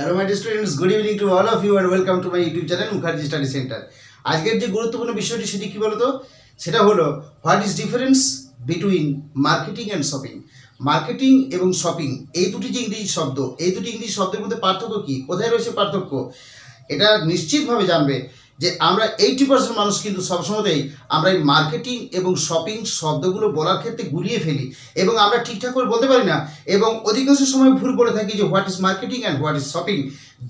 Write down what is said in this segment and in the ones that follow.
Hello my students, good evening to all of you and welcome to my YouTube channel Mukherjee study centre. আজকের যে গুরুত্বপূর্ণ বিষয়টি সেটি কী বলতো, সেটা হলো what is difference between marketing and shopping. Marketing এবং শপিং এই দুটি যে ইংরেজি শব্দ, এই দুটি ইংরেজি শব্দের মধ্যে পার্থক্য কী, কোথায় রয়েছে পার্থক্য, এটা নিশ্চিতভাবে জানবে যে আমরা 80% মানুষ কিন্তু সবসময়তেই আমরা এই মার্কেটিং এবং শপিং শব্দগুলো বলার ক্ষেত্রে গুলিয়ে ফেলি এবং আমরা ঠিকঠাক করে বলতে পারি না এবং অধিকাংশ সময় ভুল বলে থাকি যে what is marketing and what is shopping.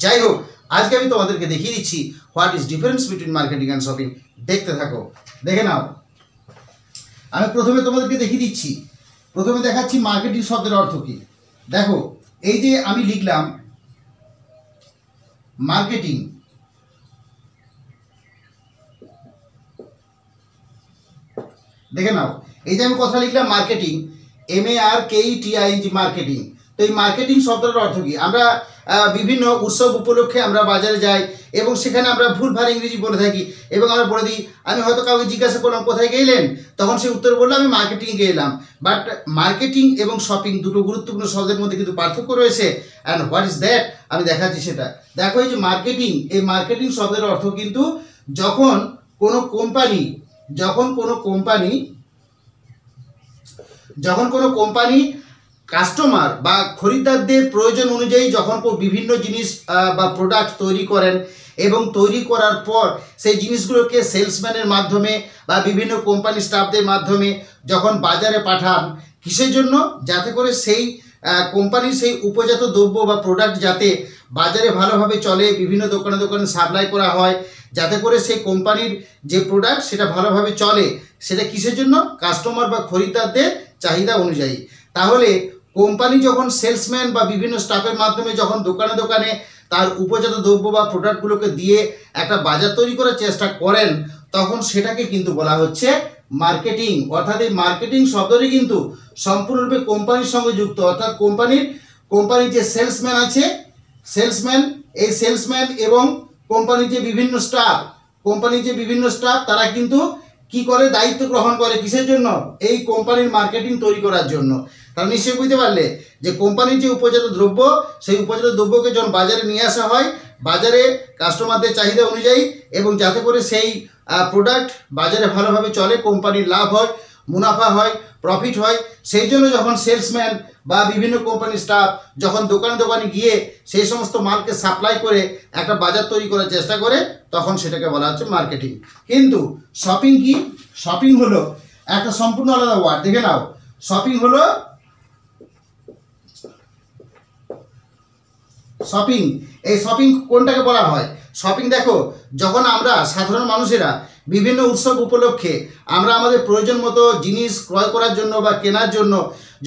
যাই হোক, আজকে আমি তোমাদেরকে দেখিয়ে দিচ্ছি what is difference between marketing and shopping. দেখতে থাকো, দেখে নাও। আমি প্রথমে তোমাদেরকে দেখিয়ে দিচ্ছি, প্রথমে দেখাচ্ছি মার্কেটিং শব্দের অর্থ কী। দেখো, এই যে আমি লিখলাম মার্কেটিং, দেখে নাও, এই যে আমি কথা লিখলাম মার্কেটিং, MARKETING মার্কেটিং। তো এই মার্কেটিং শব্দটার অর্থ কী? আমরা বিভিন্ন উৎসব উপলক্ষে আমরা বাজারে যাই এবং সেখানে আমরা ভুলভাল ইংরেজি বলে থাকি এবং আমরা বলে দিই, আমি হয়তো কাউকে জিজ্ঞাসা করলাম কোথায় গেলেন, তখন সে উত্তর বললো আমি মার্কেটিংয়ে গেলাম। বাট মার্কেটিং এবং শপিং দুটো গুরুত্বপূর্ণ শব্দের মধ্যে কিন্তু পার্থক্য রয়েছে। অ্যান্ড হোয়াট ইজ দ্যাট আমি দেখাচ্ছি সেটা। দেখো, এই যে মার্কেটিং, এই মার্কেটিং শব্দের অর্থ কিন্তু যখন কোনো কোম্পানি কাস্টমার বা খরিদ্দারদের প্রয়োজন অনুযায়ী যখন বিভিন্ন জিনিস বা প্রোডাক্ট তৈরি করেন এবং তৈরি করার পর সেই জিনিসগুলোকে সেলসম্যানের মাধ্যমে বা বিভিন্ন কোম্পানি স্টাফদের মাধ্যমে যখন বাজারে পাঠান, কিসের জন্য? যাতে করে সেই কোম্পানির সেই উপজাত দ্রব্য বা প্রোডাক্ট যাতে বাজারে ভালোভাবে চলে, বিভিন্ন দোকানে দোকানে সাপ্লাই করা হয়, যাতে করে সেই কোম্পানির যে প্রোডাক্ট সেটা ভালোভাবে চলে। সেটা কিসের জন্য? কাস্টমার বা খরিদ্দারদের চাহিদা অনুযায়ী। তাহলে কোম্পানি যখন সেলসম্যান বা বিভিন্ন স্টাফের মাধ্যমে যখন দোকানে দোকানে তার উপজাত দ্রব্য বা প্রোডাক্টগুলোকে দিয়ে একটা বাজার তৈরি করার চেষ্টা করেন, তখন সেটাকে কিন্তু বলা হচ্ছে মার্কেটিং। অর্থাৎ এই মার্কেটিং শব্দটি কিন্তু সম্পূর্ণরূপে কোম্পানির সঙ্গে যুক্ত। অর্থাৎ কোম্পানির যে সেলসম্যান আছে, এই সেলসম্যান এবং কোম্পানির যে বিভিন্ন স্টাফ তারা কিন্তু কি করে? দায়িত্ব গ্রহণ করে কিসের জন্য? এই কোম্পানির মার্কেটিং তৈরি করার জন্য। তারা নিশ্চয়ই বুঝতে পারলে যে কোম্পানির যে উপজাত দ্রব্য, সেই উপজাত দ্রব্যকে যখন বাজারে নিয়ে আসা হয়, বাজারে কাস্টমারদের চাহিদা অনুযায়ী, এবং যাতে করে সেই প্রোডাক্ট বাজারে ভালোভাবে চলে, কোম্পানির লাভ হয়, মুনাফা হয়, প্রফিট হয়, সেই জন্য যখন সেলসম্যান বা বিভিন্ন কোম্পানির স্টাফ যখন দোকানে দোকানে গিয়ে সেই সমস্ত মালকে সাপ্লাই করে একটা বাজার তৈরি করার চেষ্টা করে, তখন সেটাকে বলা হচ্ছে মার্কেটিং। কিন্তু শপিং কি? শপিং হলো একটা সম্পূর্ণ আলাদা ওয়ার্ড। দেখে নাও, শপিং এই শপিং কোনটাকে বলা হয়? শপিং দেখো, যখন আমরা সাধারণ মানুষেরা বিভিন্ন উৎসব উপলক্ষে আমরা আমাদের প্রয়োজন মতো জিনিস ক্রয় করার জন্য বা কেনার জন্য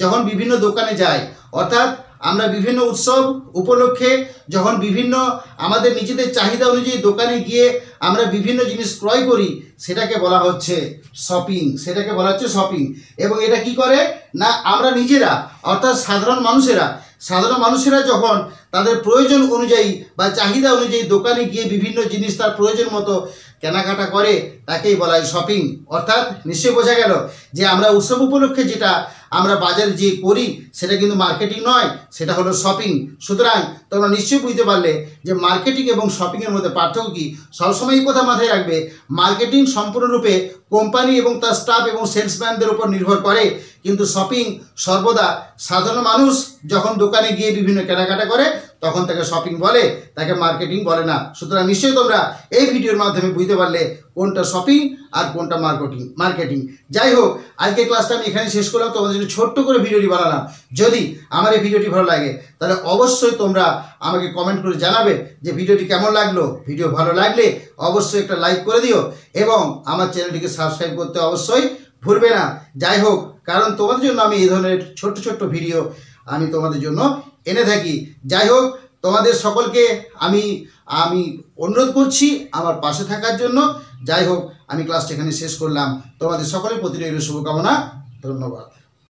যখন বিভিন্ন দোকানে যাই, অর্থাৎ আমরা বিভিন্ন উৎসব উপলক্ষে যখন বিভিন্ন আমাদের নিজেদের চাহিদা অনুযায়ী দোকানে গিয়ে আমরা বিভিন্ন জিনিস ক্রয় করি, সেটাকে বলা হচ্ছে শপিং। এবং এটা কি করে না, আমরা নিজেরা অর্থাৎ সাধারণ মানুষেরা যখন তাদের প্রয়োজন অনুযায়ী বা চাহিদা অনুযায়ী দোকানে গিয়ে বিভিন্ন জিনিস তার প্রয়োজন মতো কেনাকাটা করে, তাকেই বলা হয় শপিং। অর্থাৎ নিশ্চয়ই বোঝা গেল যে আমরা উৎসব উপলক্ষে যেটা আমরা বাজারে যে করি সেটা কিন্তু মার্কেটিং নয়, সেটা হলো শপিং। সুতরাং তোমরা নিশ্চয়ই বুঝতে পারলে যে মার্কেটিং এবং শপিংয়ের মধ্যে পার্থক্য কী। সবসময় এই কথা মাথায় রাখবে, মার্কেটিং সম্পূর্ণরূপে কোম্পানি এবং তার স্টাফ এবং সেলসম্যানদের উপর নির্ভর করে, কিন্তু শপিং সর্বদা সাধারণ মানুষ যখন দোকানে গিয়ে বিভিন্ন কেনাকাটা করে তখন তাকে শপিং বলে, তাকে মার্কেটিং বলে না। সুতরাং নিশ্চয়ই তোমরা এই ভিডিওর মাধ্যমে বুঝতে পারলে কোনটা শপিং আর কোনটা মার্কেটিং। যাই হোক, আজকের ক্লাসটা আমি এখানে শেষ করলাম। তোমাদের জন্য ছোট্ট করে ভিডিওটি বানালাম। যদি আমার এই ভিডিওটি ভালো লাগে তাহলে অবশ্যই তোমরা আমাকে কমেন্ট করে জানাবে যে ভিডিওটি কেমন লাগলো। ভিডিও ভালো লাগলে অবশ্যই একটা লাইক করে দিও এবং আমার চ্যানেলটিকে সাবস্ক্রাইব করতে অবশ্যই ভুলবে না। যাই হোক, কারণ তোমাদের জন্য আমি এই ধরনের ছোট্ট ছোট্ট ভিডিও আমি তোমাদের জন্য এনে থাকি। যাই হোক, তোমাদের সকলকে আমি অনুরোধ করছি আমার পাশে থাকার জন্য। যাই হোক, আমি ক্লাসটা এখানে শেষ করলাম। তোমাদের সকলের প্রতি রইল শুভকামনা। ধন্যবাদ।